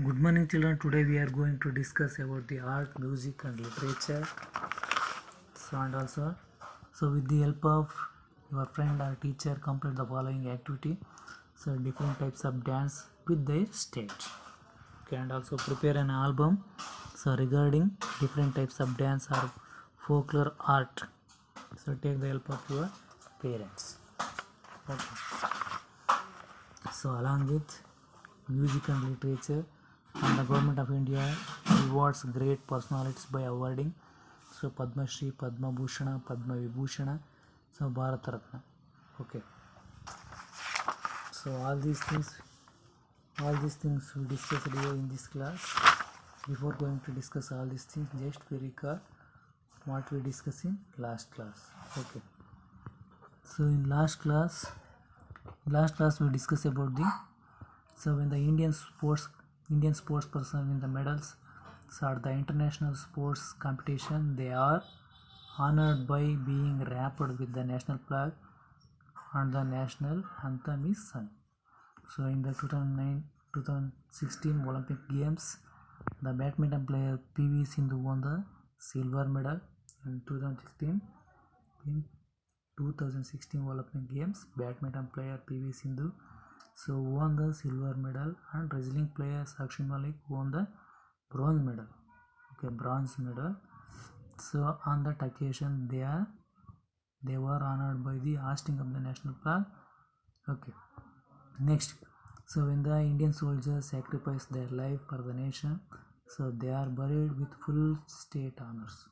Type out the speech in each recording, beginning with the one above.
Good morning, children. Today we are going to discuss about the art, music, and literature. So with the help of your friend or teacher, complete the following activity. So, different types of dance with their stage. Okay, and also prepare an album. So, regarding different types of dance or folklore art. So, take the help of your parents. Okay. So, along with music and literature, and the government of India rewards great personalities by awarding Padma Shri, Padma Bhushan, Padma Vibhushan, so Bharat Ratna. Okay. So all these things we discussed here in this class. Before going to discuss all these things, just we recall what we discussed in last class. Okay. So in last class we discussed about when the Indian sports person win the medals. So at the international sports competition, they are honored by being wrapped with the national flag and the national anthem is sung. So in the 2016 Olympic Games, the badminton player PV Sindhu won the silver medal. In 2016 Olympic Games, badminton player PV Sindhu won the silver medal, and wrestling player Sakshi Malik won the bronze medal. So on that occasion, they were honored by the hoisting of the national flag. Okay. Next, so when the Indian soldiers sacrifice their life for the nation, so they are buried with full state honors.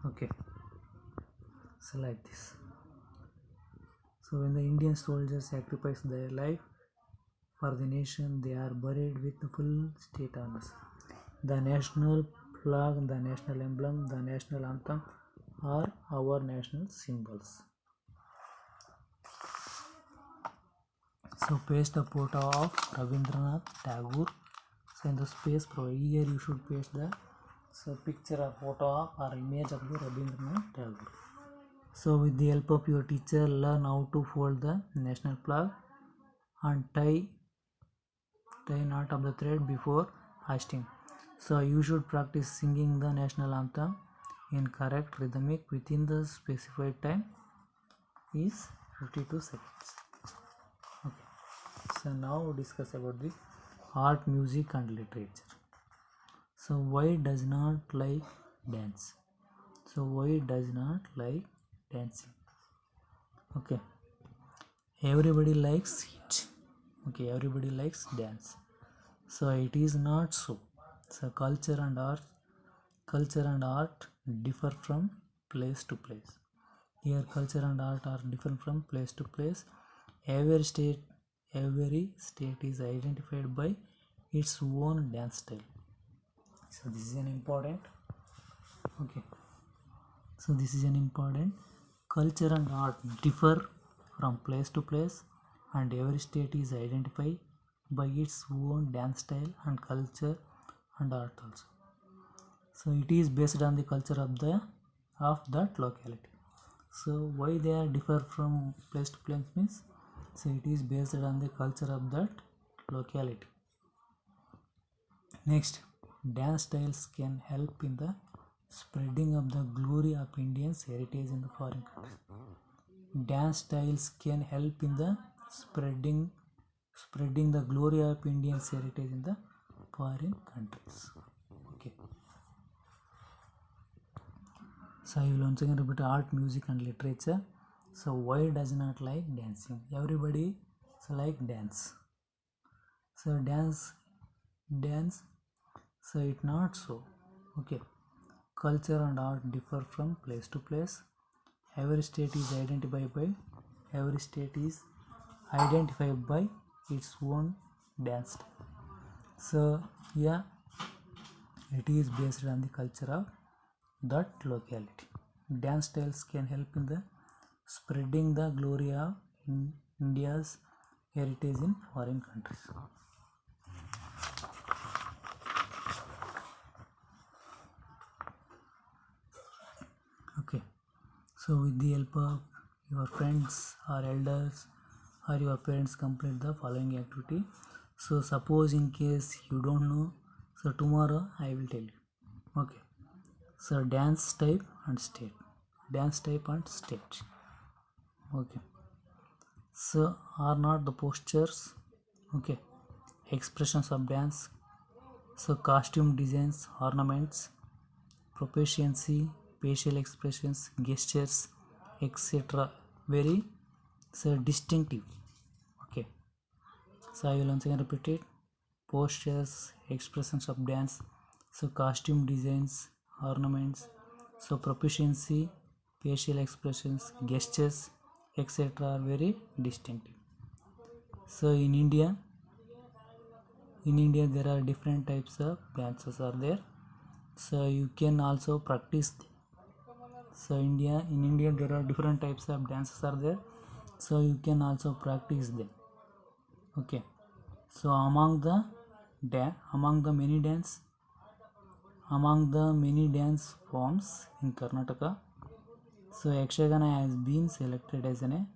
Okay. So like this. So when the Indian soldiers sacrifice their life for the nation, they are buried with full state honors. The national flag, the national emblem, the national anthem are our national symbols. So paste the photo of Rabindranath Tagore. So in the space provided here, you should paste the picture of photo of or image of the Rabindranath Tagore. So with the help of your teacher, learn how to fold the national flag and tie knot of the thread before hoisting. So you should practice singing the national anthem in correct rhythmic within the specified time is 52 seconds. Okay. So now we discuss about the art, music and literature. So why does not like dance? So why does not like dancing? Okay. Everybody likes it. Okay, everybody likes dance. So it is not so. So culture and art differ from place to place. Here culture and art are different from place to place. Every state is identified by its own dance style. So this is an important. Okay. So this is an important. Culture and art differ from place to place, and every state is identified by its own dance style and culture and art also. So it is based on the culture of that locality. So why they are differ from place to place means, so it is based on the culture of that locality. Next, dance styles can help in the spreading of the glory of Indian's heritage in the foreign countries. Dance styles can help in the spreading the glory of Indian's heritage in the foreign countries. Okay. So I will once again repeat art, music and literature. So why does not like dancing? Everybody like dance. So dance. So it not so. Okay. Culture and art differ from place to place. Every state is identified by its own dance style. So yeah, it is based on the culture of that locality. Dance styles can help in the spreading the glory of India's heritage in foreign countries. Okay. So with the help of your friends or elders or your parents, complete the following activity. So suppose in case you don't know, so tomorrow I will tell you. Okay, so dance type and state, dance type and state. Okay, so are not the postures, okay, expressions of dance, so costume designs, ornaments, proficiency, facial expressions, gestures, etc. Very so distinctive. Okay, so I will once again repeat it. Postures, expressions of dance, so costume designs, ornaments, so proficiency, facial expressions, gestures, etc. are very distinctive. So in India there are different types of dances are there, so you can also practice. So in India there are different types of dances are there, so you can also practice them. Okay, so among the many dance forms in Karnataka, so Yakshagana has been selected as an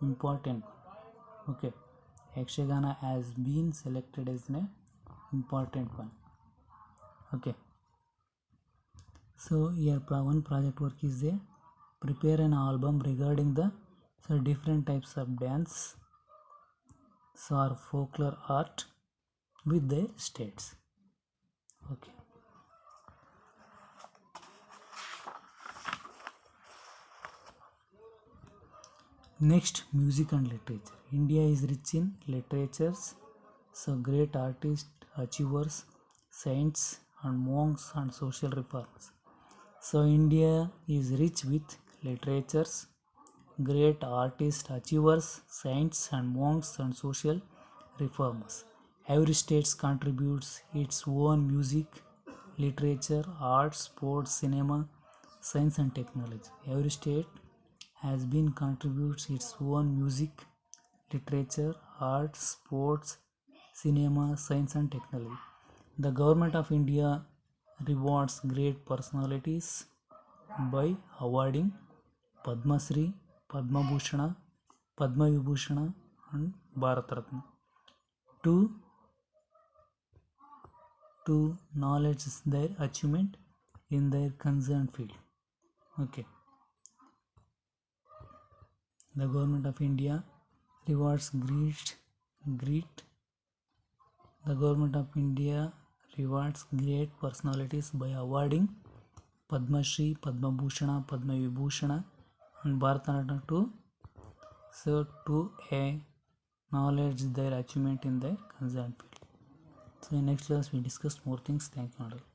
important one. Okay, Yakshagana has been selected as an important one. Okay, so here one project work is there. Prepare an album regarding the different types of dance, so or folklore art with their states. Okay. Next, music and literature. India is rich in literatures, so great artists, achievers, saints and monks and social reformers. So India is rich with literatures, great artists, achievers, saints and monks and social reformers. Every state contributes its own music, literature, art, sports, cinema, science and technology. Every state has been contributes its own music, literature, art, sports, cinema, science and technology. The government of India rewards great personalities by awarding Padma Shri, Padma Bhushan, Padma Vibhushan and Bharat Ratna to acknowledge their achievement in their concerned field. Okay. The government of India rewards the government of India rewards great personalities by awarding Padma Shri, Padma Bhushan, Padma Vibhushan and Bharat Ratna to acknowledge their achievement in their concerned field. So in next class we discuss more things. Thank you.